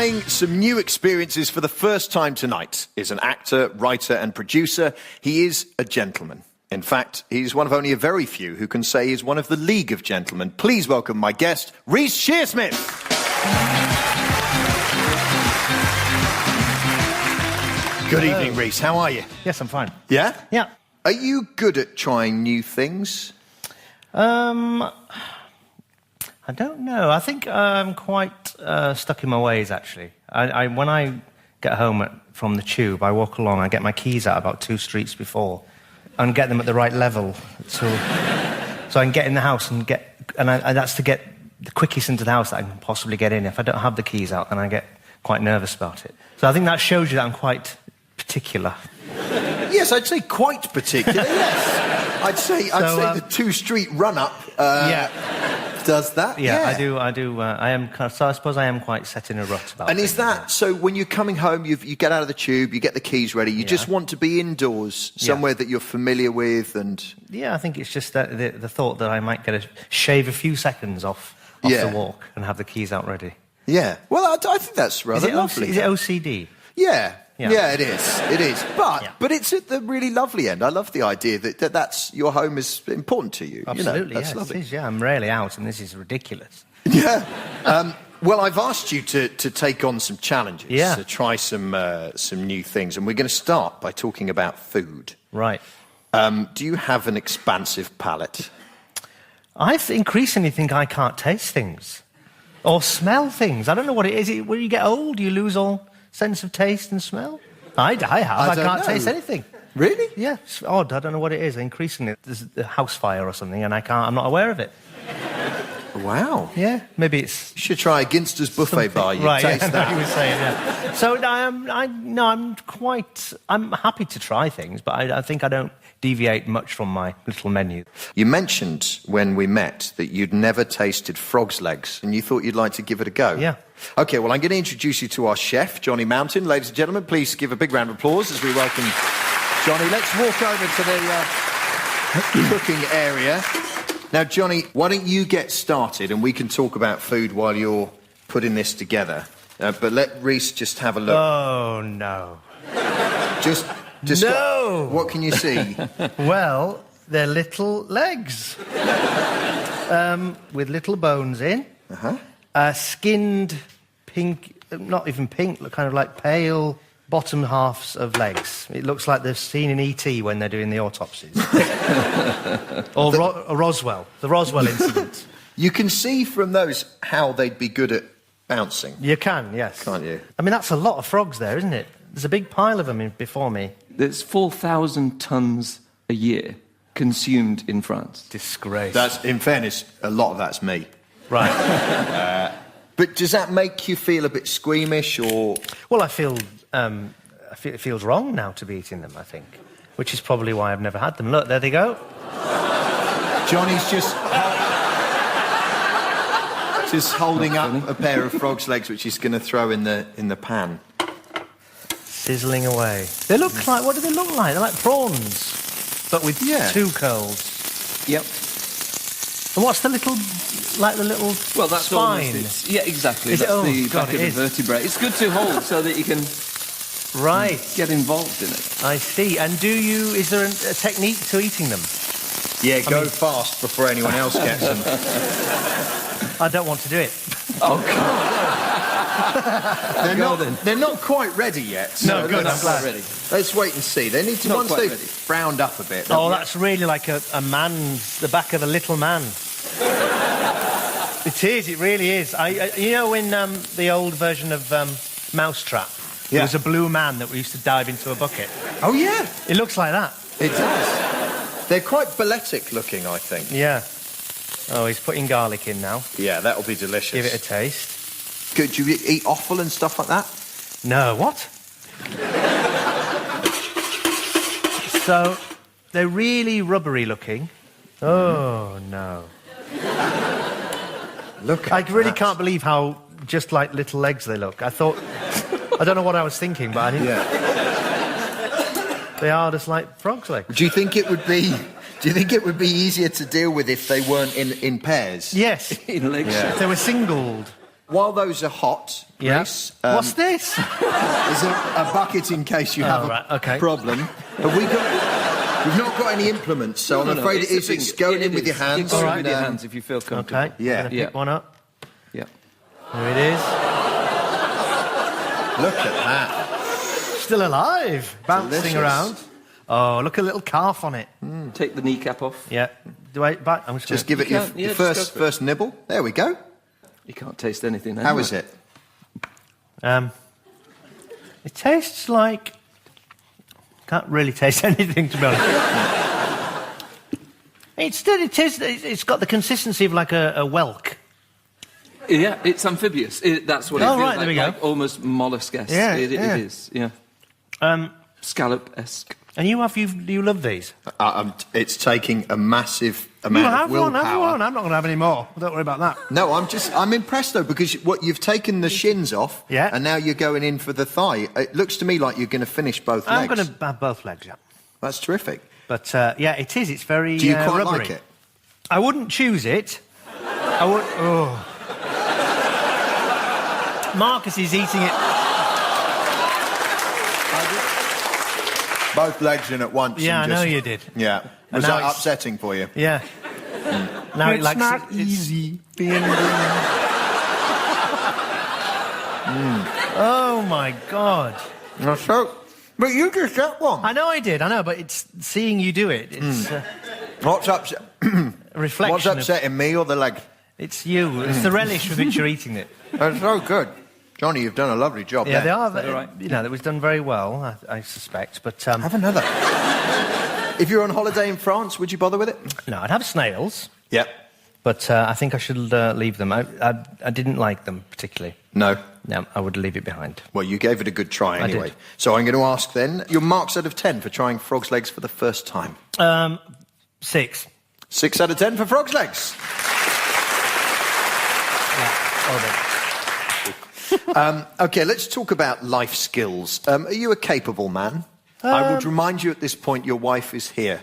trying some new experiences for the first time tonight is an actor, writer and producer. He is a gentleman. In fact, he's one of only a very few who can say he's one of the League of Gentlemen. Please welcome my guest, Reece Shearsmith. Good evening, Reece. How are you? Yes, I'm fine. Yeah? Yeah. Are you good at trying new things? I don't know. I think I'm quite stuck in my ways, actually. When I get home from the tube, I walk along, I get my keys out about 2 streets before and get them at the right level so I can get in the house and that's to get the quickest into the house that I can possibly get in. If I don't have the keys out, then I get quite nervous about it. So I think that shows you that I'm quite particular. Yes, I'd say quite particular, yes. I'd say the 2-street run-up does that. Yeah, I do. So I suppose I am quite set in a rut about it. And is that, so when you're coming home, you get out of the tube, you get the keys ready, you just want to be indoors, somewhere that you're familiar with and... Yeah, I think it's just that the thought that I might get shave a few seconds off the walk and have the keys out ready. Yeah. Well, I think that's rather lovely. Is it OCD? Yeah. Yeah, it is. It is. But it's at the really lovely end. I love the idea that that's your home is important to you. Absolutely, that's lovely. It is, yeah. I'm rarely out, and this is ridiculous. Yeah. Well, I've asked you to take on some challenges, to try some new things, and we're going to start by talking about food. Right. Do you have an expansive palate? I increasingly think I can't taste things or smell things. I don't know what it is. When you get old, you lose all sense of taste and smell? I have. I can't taste anything. Really? Yeah, it's odd. I don't know what it is. Increasingly, there's a house fire or something, and I'm not aware of it. Wow. Yeah, maybe it's... You should try a Ginster's buffet bar. You taste that. You were saying, yeah. So I'm happy to try things, but I think I don't deviate much from my little menu. You mentioned when we met that you'd never tasted frog's legs, and you thought you'd like to give it a go. Yeah. OK, well, I'm going to introduce you to our chef, Johnny Mountain. Ladies and gentlemen, please give a big round of applause as we welcome Johnny. Let's walk over to the cooking area. Now, Johnny, why don't you get started and we can talk about food while you're putting this together. But let Reece just have a look. Oh, no. Just no! What can you see? Well, they're little legs. With little bones in. Skinned pink, not even pink, kind of like pale bottom halves of legs. It looks like they're seen in E.T. when they're doing the autopsies. Or Roswell, the Roswell incident. You can see from those how they'd be good at bouncing. You can, yes. Can't you? I mean, that's a lot of frogs there, isn't it? There's a big pile of them before me. There's 4,000 tonnes a year consumed in France. Disgrace. That's, in fairness, a lot of that's me. Right. But does that make you feel a bit squeamish, or...? Well, I feel it feels wrong now to be eating them, I think, which is probably why I've never had them. Look, there they go. Johnny's just holding up a pair of frog's legs, which he's going to throw in the pan. Sizzling away. They look like... What do they look like? They're like prawns, but with 2 curls. Yep. And what's the little... Like the little well, that's spine? Yeah, exactly. That's the back of the vertebrae. It's good to hold so that you can get involved in it. I see. And is there a technique to eating them? Yeah, go fast before anyone else gets them. I don't want to do it. Oh, God. They're not quite ready yet. So no, good, I'm glad. Ready. Let's wait and see. They need to, once they've browned up a bit... Oh, that's really like the back of a little man. It is, it really is. You know, in the old version of Mousetrap, there was a blue man that we used to dive into a bucket. Oh, yeah. It looks like that. It does. They're quite balletic looking, I think. Yeah. Oh, he's putting garlic in now. Yeah, that'll be delicious. Give it a taste. Could you eat offal and stuff like that? No, what? So, they're really rubbery looking. Oh, no. Look, I really can't believe how just like little legs they look. I don't know what I was thinking, but I didn't. Yeah. They are just like frog's legs. Do you think it would be easier to deal with if they weren't in pairs? Yes. In legs. If they were singled. While those are hot, Reece, What's this? there's a bucket in case you have a problem. Have we we've not got any implements, so I'm afraid it's going in with your hands. Go with your hands if you feel comfortable. Okay, I'm going to pick one up. Yeah. There it is. Look at that. Still alive, bouncing Delicious. around. Oh, look, a little calf on it. Take the kneecap off. Yeah. Do I bite? I'm Just give it your first nibble. There we go. You can't taste anything. How is it? It tastes like... Can't really taste anything, to be honest. It's got the consistency of like a whelk. Yeah, it's amphibious. That's what it feels right, like. there we go. Like almost mollusk-esque. Yeah, It is, yeah. Scallop-esque. And you love these? It's taking a massive amount of willpower. Have one. I'm not going to have any more. Don't worry about that. No, I'm impressed though, because you've taken the shins off, and now you're going in for the thigh. It looks to me like you're going to finish both legs. I'm going to have both legs, yeah. That's terrific. But yeah, it is. It's very Do you quite rubbery. like it? I wouldn't choose it. I would. Oh. Marcus is eating it. Both legs in at once. Yeah, and I know you did. Yeah. Was that upsetting for you? Yeah. Now it's not easy being Oh my God. But you just got one. I know I did. I know, but it's seeing you do it. It's What's upset? reflection. What's upsetting me or the leg? It's you. It's the relish with which you're eating it. That's so good. Johnny, you've done a lovely job Yeah, there. they are. Right? You know, that was done very well, I suspect. But Have another. If you're on holiday in France, would you bother with it? no, I'd have snails. Yep. But I think I should leave them. I didn't like them particularly. No. No, I would leave it behind. Well, you gave it a good try anyway. did. So I'm going to ask then, your marks out of 10 for trying frog's legs for the first time. 6. 6 out of 10 for frog's legs. OK, let's talk about life skills. Are you a capable man? I would remind you at this point your wife is here.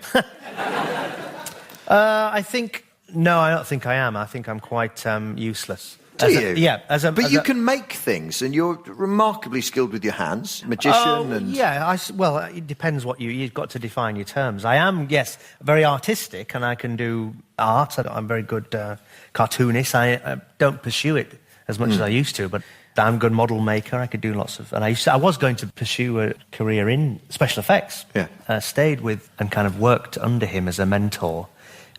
I think... No, I don't think I am. I think I'm quite useless. Do you? Yeah. But you can make things, and you're remarkably skilled with your hands. Magician and... Yeah, well, it depends what you've got to define your terms. I am, yes, very artistic, and I can do art. I'm very good cartoonist. I don't pursue it as much as I used to, but I'm a good model maker. I could do lots of... And I was going to pursue a career in special effects. Yeah. Stayed with and kind of worked under him as a mentor,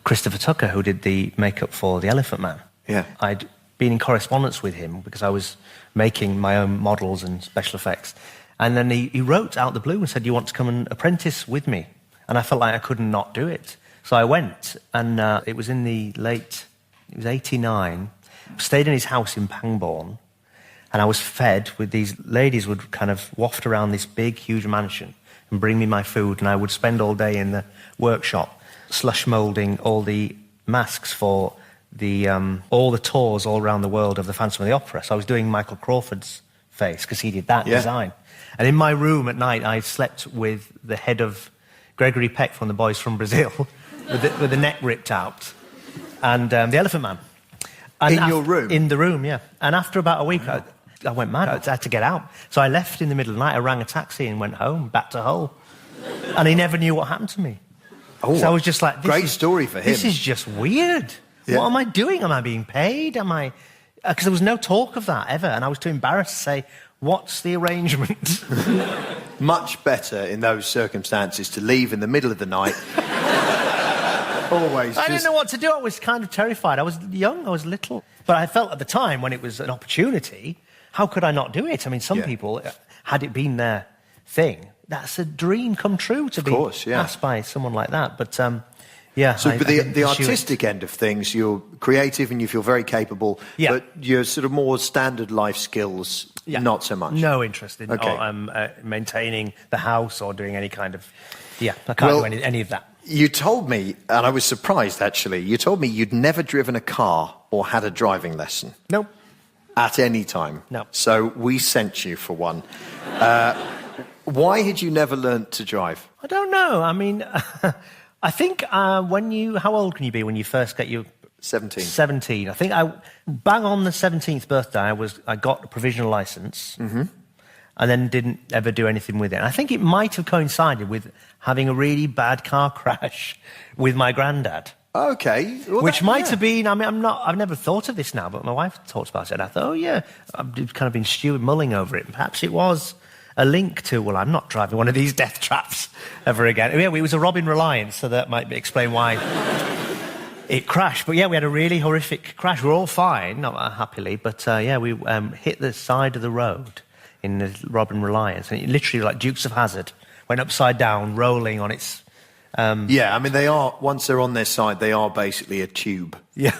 Christopher Tucker, who did the makeup for The Elephant Man. Yeah. I'd been in correspondence with him because I was making my own models and special effects. And then he wrote out the blue and said, "You want to come and apprentice with me?" And I felt like I couldn't not do it. So I went, and it was in the late... It was 89. Stayed in his house in Pangbourne, and I was fed with these ladies would kind of waft around this big, huge mansion and bring me my food, and I would spend all day in the workshop slush moulding all the masks for all the tours all around the world of the Phantom of the Opera. So I was doing Michael Crawford's face, because he did that design. And in my room at night, I slept with the head of Gregory Peck from The Boys from Brazil, with the neck ripped out, and the Elephant Man. And in your room? In the room, yeah. And after about a week, I went mad. I had to get out. So I left in the middle of the night, I rang a taxi and went home, back to Hull. And he never knew what happened to me. Oh, so I was just like... Great story for him. This is just weird. Yeah. What am I doing? Am I being paid? Am I... Because there was no talk of that ever, and I was too embarrassed to say, what's the arrangement? Much better in those circumstances to leave in the middle of the night. Always. I didn't know what to do. I was kind of terrified. I was young, I was little. But I felt at the time, when it was an opportunity, how could I not do it? I mean, some people, had it been their thing, that's a dream come true to be asked by someone like that. But, yeah. So, but the artistic end of things, you're creative and you feel very capable, but your sort of more standard life skills, not so much. No interest in maintaining the house or doing any kind of... Yeah, I can't do any of that. You told me, and I was surprised actually, you told me you'd never driven a car or had a driving lesson. Nope. At any time. No. So we sent you for one. Why had you never learnt to drive? I don't know. I mean, I think how old can you be when you first get your 17. 17. I think bang on the 17th birthday, I got a provisional licence, and then didn't ever do anything with it. And I think it might have coincided with having a really bad car crash with my granddad. Okay. Well, Which might have been, I mean, I've never thought of this now, but my wife talks about it, and I thought, oh yeah, I've kind of been mulling over it. Perhaps it was a link to, well, I'm not driving one of these death traps ever again. Yeah, it was a Robin Reliance, so that might explain why it crashed. But yeah, we had a really horrific crash. We're all fine, not happily, but yeah, we hit the side of the road in the Robin Reliance, and it literally, like Dukes of Hazzard, went upside down, rolling on its... yeah, I mean, they are, once they're on their side, they are basically a tube. Yeah.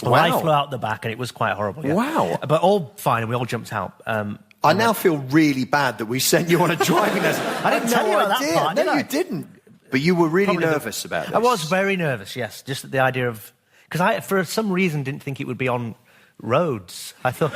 Wow. I flew out the back, and it was quite horrible. Yeah. Wow. But all fine, and we all jumped out. I now feel really bad that we sent you on a driving lesson. I didn't tell you about that part, did I? No, you didn't. But you were really nervous about this. I was very nervous, yes. Just at the idea of... Because I, for some reason, didn't think it would be on roads. I thought...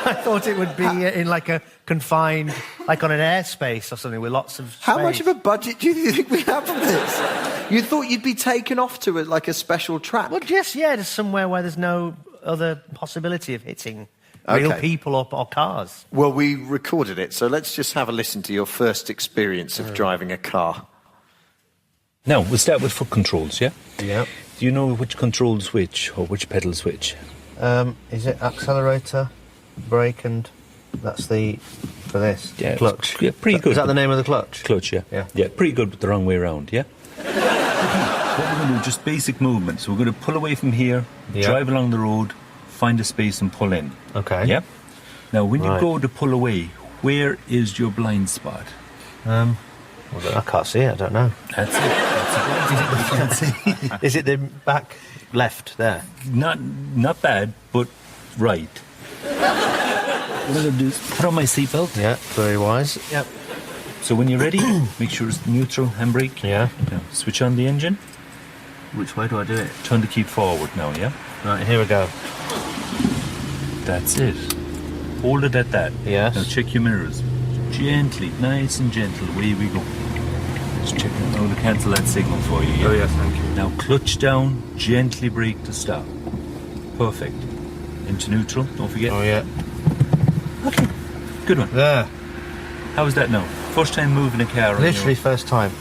I thought it would be in, like, a confined... Like on an airspace or something with lots of space. How much of a budget do you think we have for this? You thought you'd be taken off to, like, a special track? Well, just, yeah, just somewhere where there's no other possibility of hitting... real people or cars. Well, we recorded it, so let's just have a listen to your first experience of driving a car. Now, we'll start with foot controls, yeah? Yeah. Do you know which controls which, or which pedals which? Is it accelerator, brake, and that's the... for this? Yeah, clutch. Yeah, pretty good. Is that the name of the clutch? Clutch, yeah. Yeah, pretty good, but the wrong way around, yeah? What we're going to do, just basic movements. We're going to pull away from here, drive along the road, find a space and pull in. Okay. Yeah? Now, when you go to pull away, where is your blind spot? Well, I can't see it, I don't know. That's it. That's it. Is it the back left there? Not bad, but right. What I'm going to do is put on my seatbelt. Yeah, very wise. Yep. So when you're ready, make sure it's neutral, handbrake. Yeah. Now, switch on the engine. Which way do I do it? Turn the key forward now, yeah? Right, here we go. That's it. Hold it at that. Yes. Now check your mirrors. Gently, nice and gentle, away we go. Just check it. Now to cancel that signal for you. Yeah? Oh, yes, thank you. Now clutch down, gently brake to stop. Perfect. Into neutral, don't forget. Oh, yeah. Okay. Good one. There. How was that now? First time moving a car? Literally first time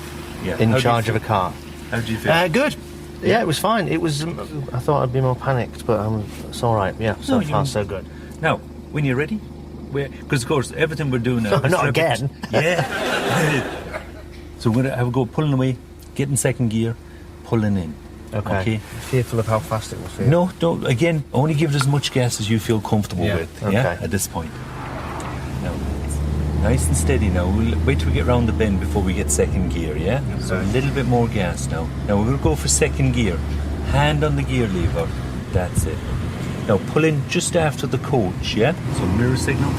in charge of a car. How did you feel? Good. Yeah, it was fine. It was... I thought I'd be more panicked, but it's all right. Yeah, so far so good. Now, when you're ready, because of course everything we're doing now... Not again. Yeah. So we're going to have a go pulling away, get in second gear, pulling in. Okay. Fearful of how fast it will feel. No, don't. Again, only give it as much gas as you feel comfortable with. Okay. Yeah, at this point. Now, nice and steady now. We'll wait till we get round the bend before we get second gear, yeah? Okay. So a little bit more gas now. Now we're going to go for second gear. Hand on the gear lever. That's it. Now pull in just after the coach, yeah? So mirror signal,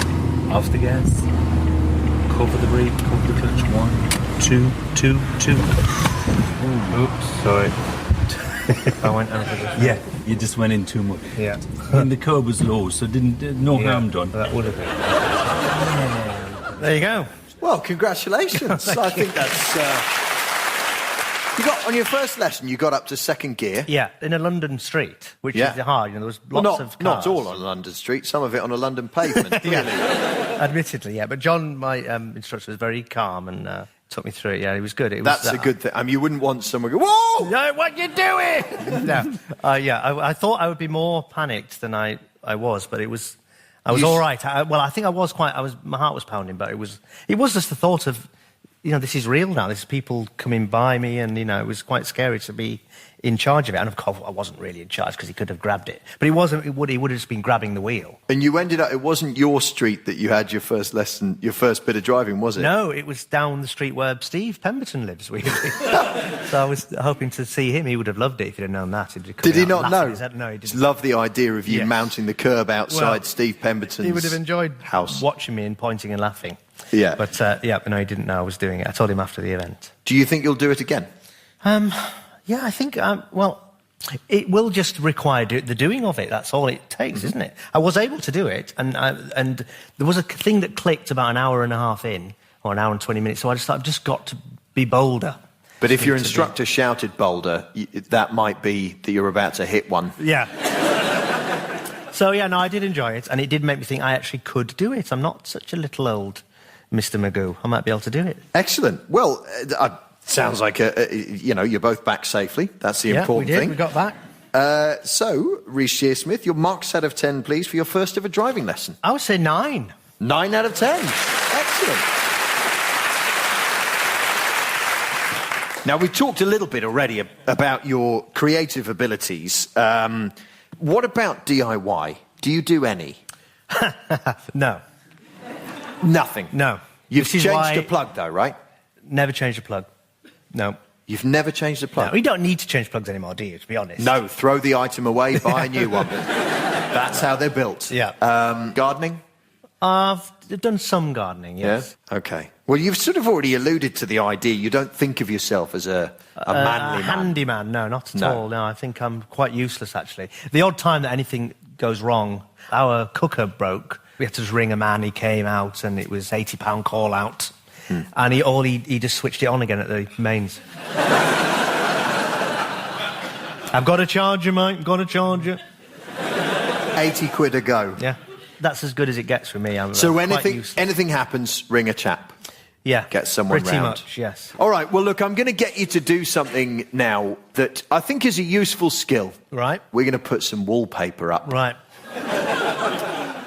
off the gas, cover the brake, cover the clutch. 1, 2, 2, 2. Oops, sorry. I went over the... Yeah, you just went in too much. Yeah. And the curb was low, so no harm done. That would have been. There you go. Well, congratulations. I think that's... You got on your first lesson, you got up to second gear. Yeah, in a London street, which is hard. You know, there was lots of cars. Not all on London street, some of it on a London pavement, clearly. Admittedly, yeah. But John, my instructor, was very calm and took me through it. Yeah, he was good. That's a good thing. I mean, you wouldn't want someone to go, whoa! No, what you doing? No. I thought I would be more panicked than I was, but I was all right. I think I was quite... my heart was pounding, but it was just the thought of... this is real now. There's people coming by me, and, it was quite scary to be in charge of it. And, of course, I wasn't really in charge because he could have grabbed it. But he wasn't. He would have just been grabbing the wheel. And you ended up... It wasn't your street that you had your first lesson, your first bit of driving, was it? No, it was down the street where Steve Pemberton lives, weirdly. So I was hoping to see him. He would have loved it if he'd have known that. Did he not know? No, he didn't. Just love the idea of you mounting the curb outside Steve Pemberton's He would have enjoyed house. Watching me and pointing and laughing. Yeah. But, no, he didn't know I was doing it. I told him after the event. Do you think you'll do it again? Yeah, I think, it will just require the doing of it. That's all it takes, isn't it? I was able to do it, and there was a thing that clicked about an hour and a half in, or an hour and 20 minutes, so I just thought, I've just got to be bolder. But if your instructor shouted boulder, that might be that you're about to hit one. Yeah. So, yeah, no, I did enjoy it, and it did make me think I actually could do it. I'm not such a little old Mr. Magoo. I might be able to do it. Excellent. Well, sounds like, you're both back safely. That's the important thing. We got back. So, Reece Shearsmith, your marks out of 10, please, for your first ever driving lesson. I would say 9. 9 out of 10. Excellent. Now, we've talked a little bit already about your creative abilities. What about DIY? Do you do any? No. Nothing? No. You've changed the plug, though, right? Never changed a plug. No. You've never changed the plug? No, you don't need to change plugs anymore, do you, to be honest? No, throw the item away, buy a new one. That's how they're built. Yeah. Gardening? I've done some gardening, yes. Yeah? OK. Well, you've sort of already alluded to the idea. You don't think of yourself as a manly man. Handyman, no, not at all. No, I think I'm quite useless, actually. The odd time that anything goes wrong, our cooker broke. We had to just ring a man. He came out, and it was £80 call out. And he just switched it on again at the mains. I've got a charger, mate. Got a charger. 80 quid a go. Yeah. That's as good as it gets for me. So anything happens, ring a chap. Yeah. Get someone round. Pretty much, yes. All right, well, look, I'm going to get you to do something now that I think is a useful skill. Right. We're going to put some wallpaper up. Right.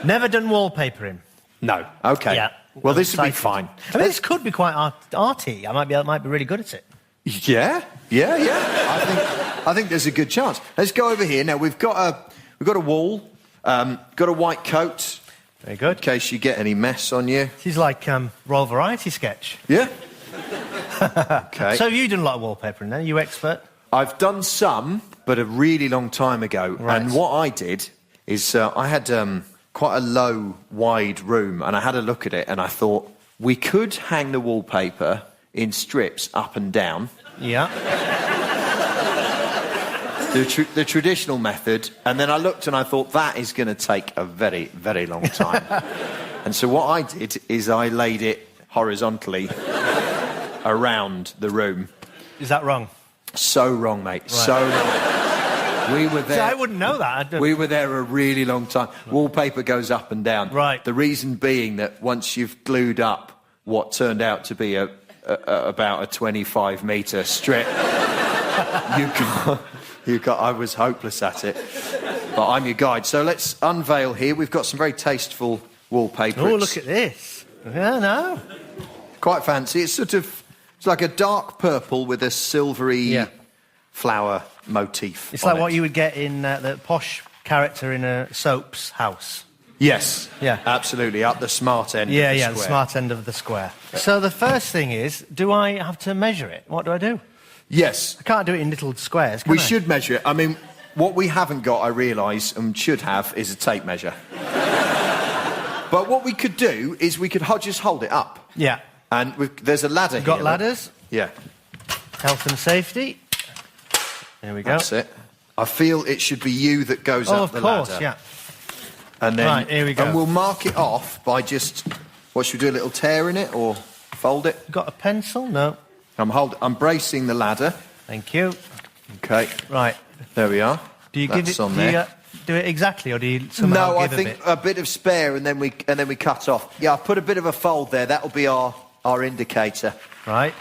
Never done wallpapering. No. OK. Yeah. Well, this will be fine. I mean, this could be quite arty. I might be really good at it. Yeah. I think there's a good chance. Let's go over here. Now, we've got a wall, got a white coat. Very good. In case you get any mess on you. This is like Royal Variety sketch. Yeah. OK. So you've done a lot of wallpapering then? Are you expert? I've done some, but a really long time ago. Right. And what I did is I had quite a low, wide room, and I had a look at it, and I thought, we could hang the wallpaper in strips up and down. Yeah. The traditional method, and then I looked and I thought, that is going to take a very, very long time. And so what I did is I laid it horizontally around the room. Is that wrong? So wrong, mate. Right. So wrong. We were there. See, I wouldn't know that. We were there a really long time. Wallpaper goes up and down. Right. The reason being that once you've glued up what turned out to be about a 25-metre strip, I was hopeless at it. But I'm your guide. So let's unveil here. We've got some very tasteful wallpaper. Oh, look at this. Yeah, no. Quite fancy. It's like a dark purple with a silvery flower motif. It's like what you would get in the posh character in a soap's house. Yes. Yeah. Absolutely. Up the smart end of the square. Yeah, the smart end of the square. So the first thing is, do I have to measure it? What do I do? Yes. I can't do it in little squares, can We I? should measure it. I mean, what we haven't got, I realise, and should have, is a tape measure. But what we could do is we could just hold it up. Yeah. And there's a ladder here. Got ladders? Yeah. Health and safety. There we go. That's it. I feel it should be you that goes up the ladder. Of course, yeah. And then, right, here we go. And we'll mark it off by just... What, should we do, a little tear in it or fold it? Got a pencil? No. I'm bracing the ladder. Thank you. OK. Right. There we are. Do you That's give it... on do there. you do it exactly, or do you somehow No, I give think a bit of spare, and then we cut off. Yeah, I put a bit of a fold there. That'll be our indicator. Right.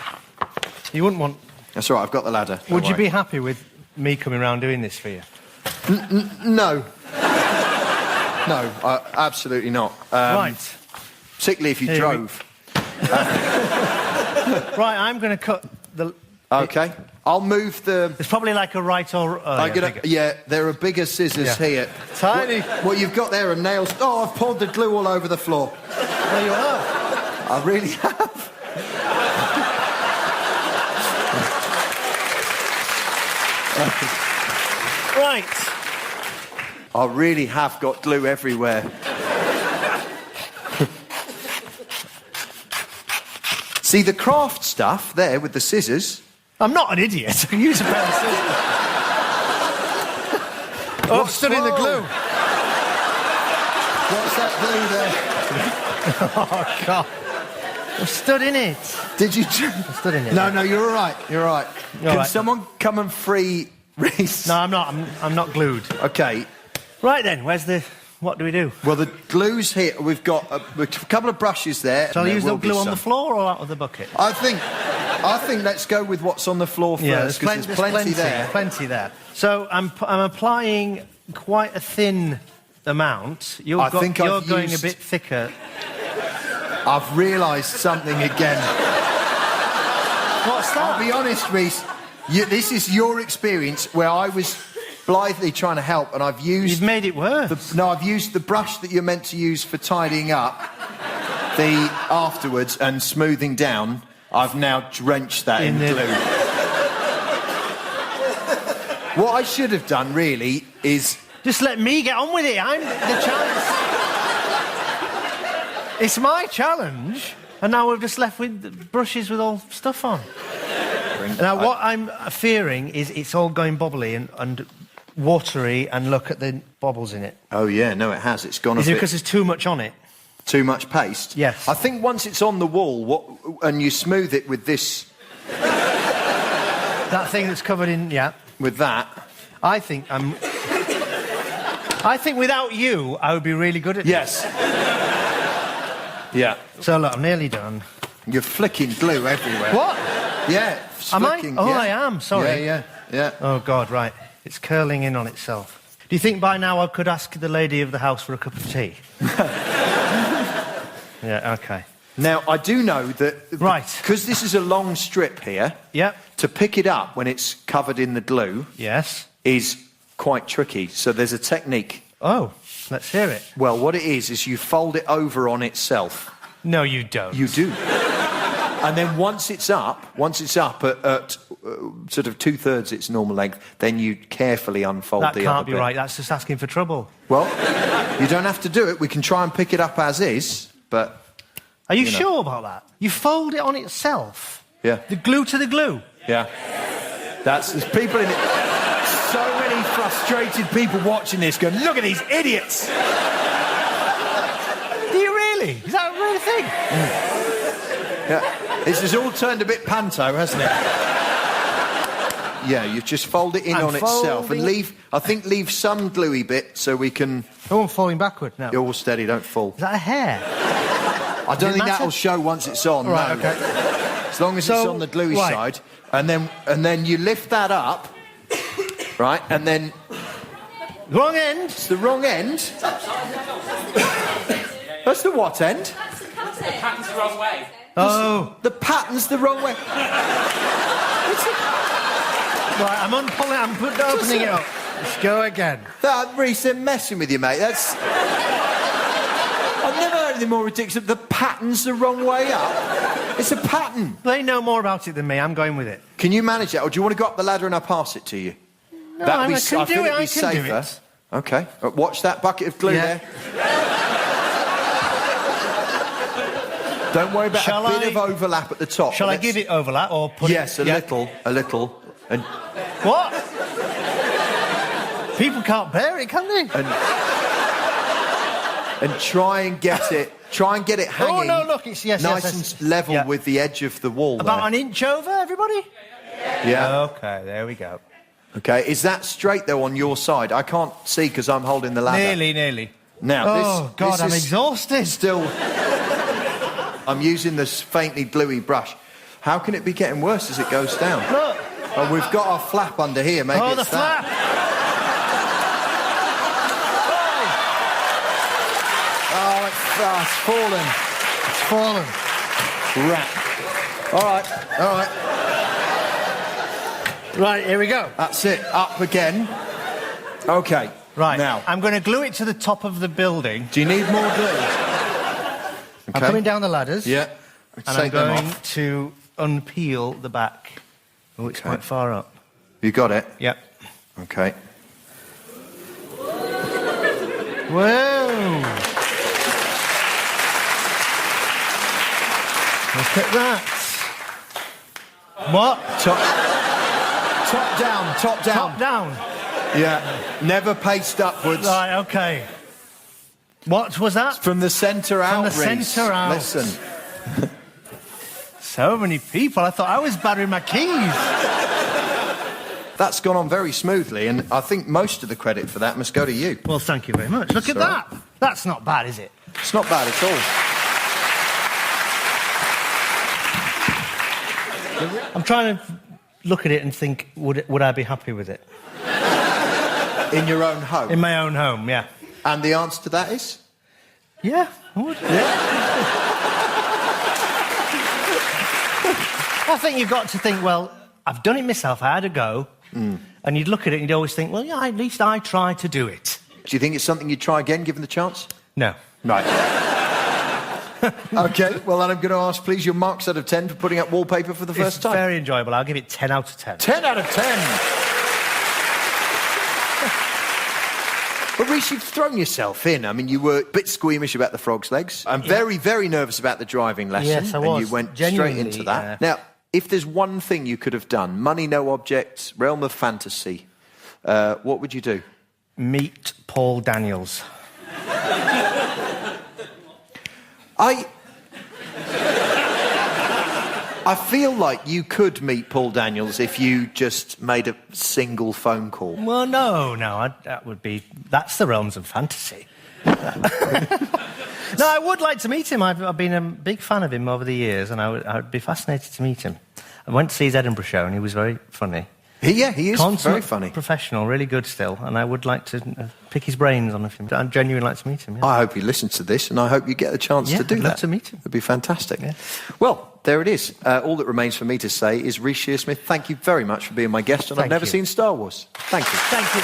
You wouldn't want... That's all right, I've got the ladder. Would you be happy with me coming round doing this for you? No. No, absolutely not. Right. Particularly if you drove. Right, I'm going to cut the... OK. I'll move the... It's probably like a right or... there are bigger scissors here. Tiny. What you've got there are nails. Oh, I've poured the glue all over the floor. There you are. I really have. Right. I really have got glue everywhere. See, the craft stuff there with the scissors... I'm not an idiot. I can use a pair of scissors. I've stood in the glue. What's that glue there? Oh, God. I stood in it. Did you? I stood in it. No, you're all right. You're all right. Can right. someone come and free Reece? No, I'm not. I'm not glued. Okay. Right then, where's the... What do we do? Well, the glue's here. We've got a couple of brushes there. Shall I use the will be glue on some. the floor or out of the bucket? I think let's go with what's on the floor first, Yeah, because there's plenty there. Plenty there. So I'm applying quite a thin amount. You're going a bit thicker. I've realised something again. What's that? I'll be honest, Reece. This is your experience where I was blithely trying to help, and I've used... You've made it worse. I've used the brush that you're meant to use for tidying up afterwards and smoothing down. I've now drenched that in glue. What I should have done, really, is... Just let me get on with it. I'm the challenge. It's my challenge, and now we're just left with brushes with all stuff on. Now, what I'm fearing is it's all going bobbly and watery, and look at the bobbles in it. Oh, yeah, no, it has. It's gone Is it because there's too much on it? Too much paste? Yes. I think once it's on the wall, and you smooth it with this... That thing that's covered in... Yeah. With that... I think without you, I would be really good at Yes. Yeah. So, look, I'm nearly done. You're flicking glue everywhere. What? Yeah. Am I? Flicking, Oh, yeah. I am. Sorry. Yeah. Oh, God, right. It's curling in on itself. Do you think by now I could ask the lady of the house for a cup of tea? Yeah, OK. Now, I do know that... Right. Because this is a long strip here... Yep. To pick it up when it's covered in the glue... Yes. ...is quite tricky. So there's a technique. Oh, let's hear it. Well, what it is you fold it over on itself. No, you don't. You do. And then once it's up at sort of 2/3 its normal length, then you carefully unfold the other bit. That can't be right. That's just asking for trouble. Well, you don't have to do it. We can try and pick it up as is, but... Are you sure about that? You fold it on itself? Yeah. The glue to the glue? Yeah. There's people in it... So many frustrated people watching this going, look at these idiots! Do you really? Is that a real thing? Yeah. This has all turned a bit panto, hasn't it? Yeah, you just fold it in on itself and leave some gluey bit so we can... Oh, I'm falling backward now. You're all steady, don't fall. Is that a hair? I don't think that'll show once it's on, right, no. OK. As long as it's on the gluey side. And then you lift that up, right, and then... Wrong end? It's the wrong end. That's the what end? That's the pattern's the wrong way. Oh. The pattern's the wrong way. Right, I'm unpulling, opening it up. Let's go again. Reece, they're messing with you, mate. That's... I've never heard anything more ridiculous. The pattern's the wrong way up. It's a pattern. They know more about it than me. I'm going with it. Can you manage that, or do you want to go up the ladder and I pass it to you? No, I can do it. I can do it. OK. Watch that bucket of glue there. Don't worry about a bit of overlap at the top. Shall I give it overlap or put it... Yes, a little. And... What? People can't bear it, can they? And try and get it hanging. Oh, no, look, it's... nice and level with the edge of the wall About an inch over, everybody? Yeah. OK, there we go. OK, is that straight, though, on your side? I can't see because I'm holding the ladder. Nearly. Now, God, I'm exhausted. Still... I'm using this faintly bluey brush. How can it be getting worse as it goes down? Look. Oh, we've got our flap under here. Maybe it's the flap. Oh, it's fallen. It's fallen. Rat. All right. Right, here we go. That's it. Up again. OK. Right. Now. I'm going to glue it to the top of the building. Do you need more glue? I'm coming down the ladders. Yeah. And I'm going to unpeel the back. Oh, it's quite far up. You got it? Yep. OK. Whoa! Look at that. What? Top down. Top down. Yeah. Never paste upwards. Right, OK. What was that? From the centre out, From the Reece. centre out. Listen. So many people. I thought I was burying my keys. That's gone on very smoothly, and I think most of the credit for that must go to you. Well, thank you very much. Look at that. That's not bad, is it? It's not bad at all. I'm trying to look at it and think, would I be happy with it? In your own home? In my own home, yeah. And the answer to that is? Yeah, I would. Yeah. I think you've got to think, well, I've done it myself, I had a go. And you'd look at it and you'd always think, well, yeah, at least I tried to do it. Do you think it's something you'd try again, given the chance? No. Right. OK, well, then I'm going to ask, please, your marks out of 10 for putting up wallpaper for the first time. It's very enjoyable. I'll give it 10 out of 10. 10 out of 10! But Reece, you've thrown yourself in. I mean, you were a bit squeamish about the frog's legs. I'm very, very nervous about the driving lesson. Yes, I was. And you went Genuinely, straight into that. Now, if there's one thing you could have done, money, no objects, realm of fantasy, what would you do? Meet Paul Daniels. I feel like you could meet Paul Daniels if you just made a single phone call. Well, no, that's the realms of fantasy. No, I would like to meet him. I've been a big fan of him over the years, and I would be fascinated to meet him. I went to see his Edinburgh show, and he was very funny. He is Consummate very funny. Professional, really good still, and I would like to pick his brains on him. I'd genuinely like to meet him. Yeah. I hope he listens to this, and I hope you get a chance to do I'd that. love to meet him. It'd be fantastic. Yeah. Well, there it is. All that remains for me to say is, Reece Shearsmith, thank you very much for being my guest, and I've never seen Star Wars. Thank you. Thank you.